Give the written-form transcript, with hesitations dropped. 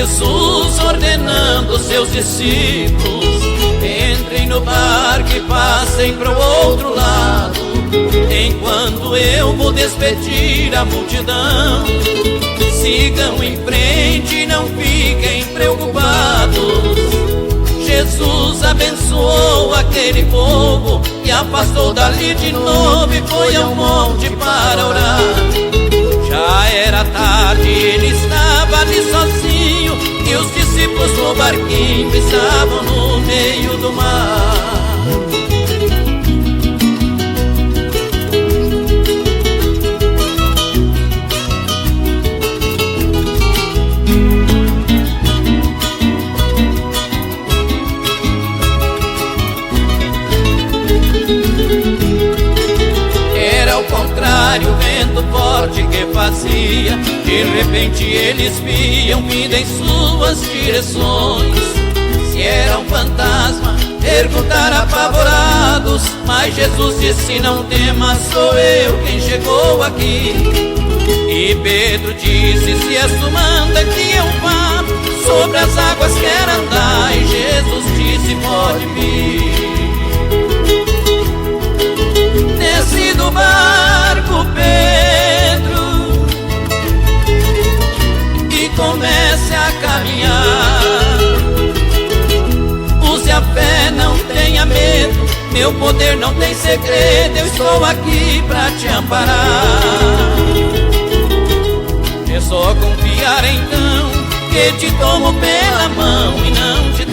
Jesus ordenando seus discípulos: entrem no barco e passem para o outro lado, enquanto eu vou despedir a multidão. Sigam em frente e não fiquem preocupados. Jesus abençoou aquele povo e afastou dali de novo e foi ao monte para orar. Já era tarde, ele estava ali sozinho, e os discípulos no barquinho estavam no meio do mar. Era ao contrário, o vento forte que fazia. De repente eles viam vindo em suas direções. Se era um fantasma, perguntaram apavorados, mas Jesus disse: não temas, sou eu quem chegou aqui. E Pedro disse: se és tu, manda que eu vá, sobre as águas quero andar. E Jesus disse: pode vir. Desce do barco, Pedro, e comece a caminhar. Use a fé, não tenha medo, meu poder não tem segredo, eu estou aqui pra te amparar. É só confiar então, que te tomo pela mão e não te